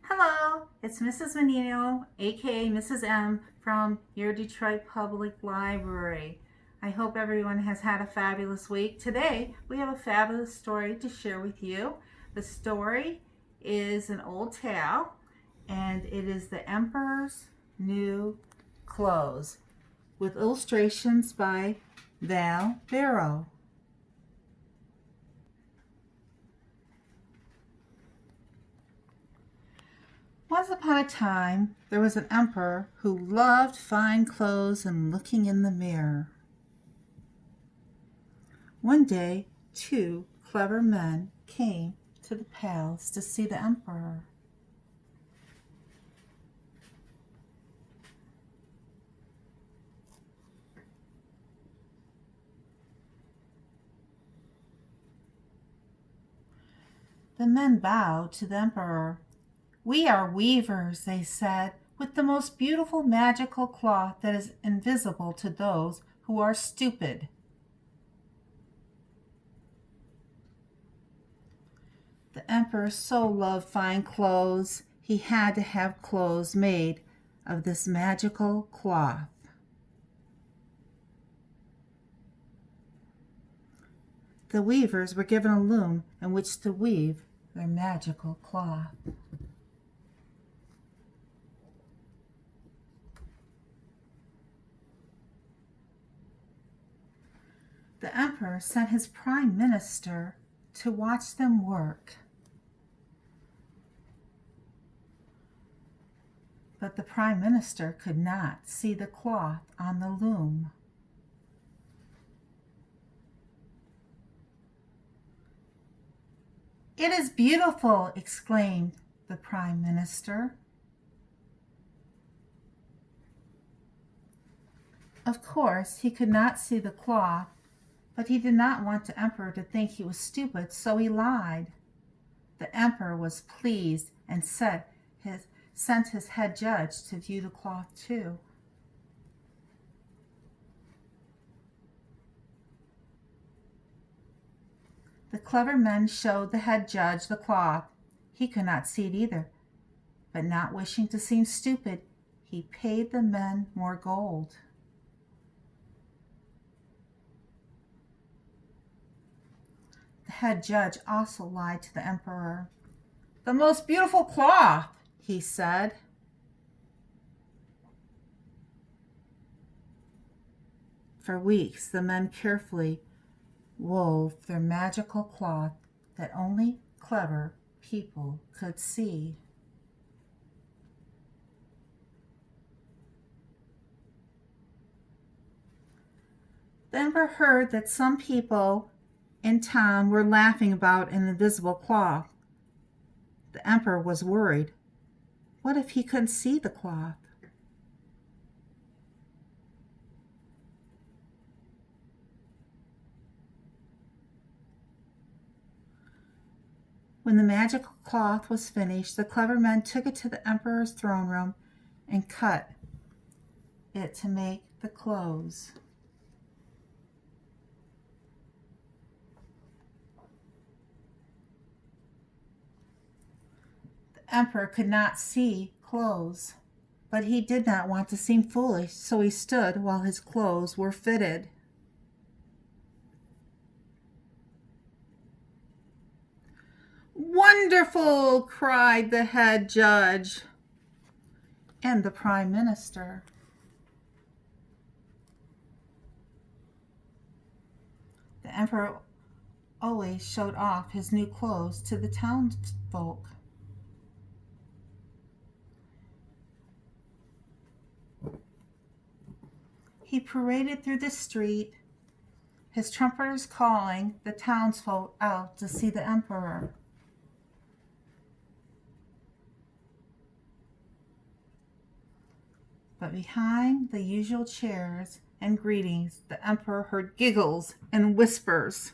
Hello, it's Mrs. Menino, aka Mrs. M, from your Detroit Public Library. I hope everyone has had a fabulous week. Today, we have a fabulous story to share with you. The story is an old tale, and it is The Emperor's New Clothes, with illustrations by Val Barrow. Once upon a time, there was an emperor who loved fine clothes and looking in the mirror. One day, two clever men came to the palace to see the emperor. The men bowed to the emperor. "We are weavers," they said, "with the most beautiful magical cloth that is invisible to those who are stupid." The emperor so loved fine clothes, he had to have clothes made of this magical cloth. The weavers were given a loom in which to weave their magical cloth. The emperor sent his prime minister to watch them work. But the prime minister could not see the cloth on the loom. "It is beautiful!" exclaimed the prime minister. Of course, he could not see the cloth, but he did not want the emperor to think he was stupid, so he lied. The emperor was pleased and sent his head judge to view the cloth too. The clever men showed the head judge the cloth. He could not see it either, but not wishing to seem stupid, he paid the men more gold. The head judge also lied to the emperor. "The most beautiful cloth," he said. For weeks, the men carefully wove their magical cloth that only clever people could see. The emperor heard that some people in town were laughing about an invisible cloth. The emperor was worried. What if he couldn't see the cloth? When the magical cloth was finished, the clever men took it to the emperor's throne room and cut it to make the clothes. The emperor could not see clothes, but he did not want to seem foolish, so he stood while his clothes were fitted. "Wonderful!" cried the head judge and the prime minister. The emperor always showed off his new clothes to the townsfolk. He paraded through the street, his trumpeters calling the townsfolk out to see the emperor. But behind the usual cheers and greetings, the emperor heard giggles and whispers.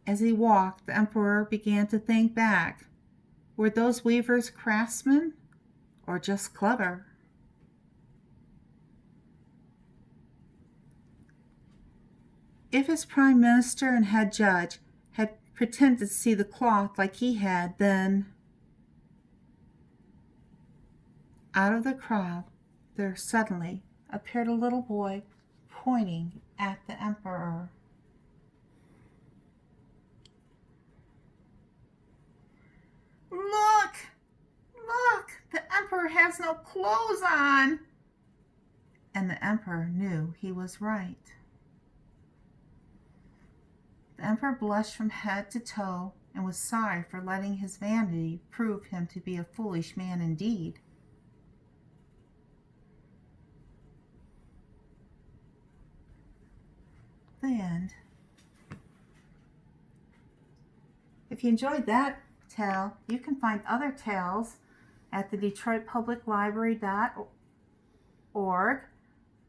As he walked, the emperor began to think back. Were those weavers craftsmen or just clever? If his prime minister and head judge had pretended to see the cloth like he had. Then out of the crowd there suddenly appeared a little boy pointing at the emperor. Look! Look! The emperor has no clothes on! And the emperor knew he was right. The emperor blushed from head to toe and was sorry for letting his vanity prove him to be a foolish man indeed. The end. If you enjoyed that tale, you can find other tales at the DetroitPublicLibrary.org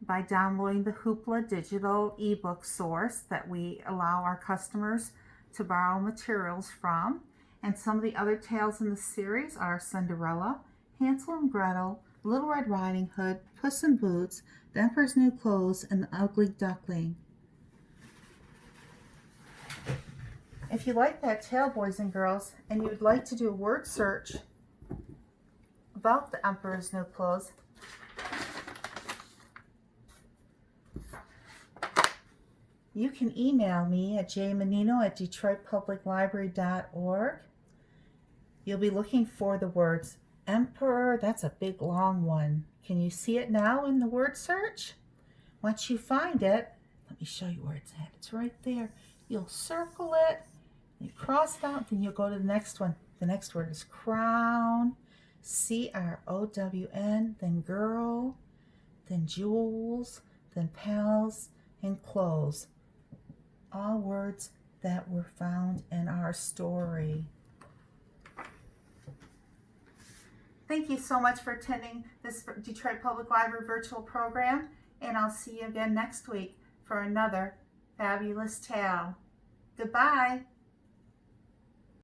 by downloading the Hoopla digital ebook source that we allow our customers to borrow materials from. And some of the other tales in the series are Cinderella, Hansel and Gretel, Little Red Riding Hood, Puss in Boots, The Emperor's New Clothes, and The Ugly Duckling. If you like that tale, boys and girls, and you would like to do a word search about The Emperor's New Clothes, you can email me at jmenino@detroitpubliclibrary.org. You'll be looking for the words emperor. That's a big long one. Can you see it now in the word search? Once you find it, let me show you where it's at. It's right there. You'll circle it, you cross it out, then you'll go to the next one. The next word is crown, CROWN, then girl, then jewels, then pals, and clothes. All words that were found in our story. Thank you so much for attending this Detroit Public Library virtual program, and I'll see you again next week for another fabulous tale. Goodbye.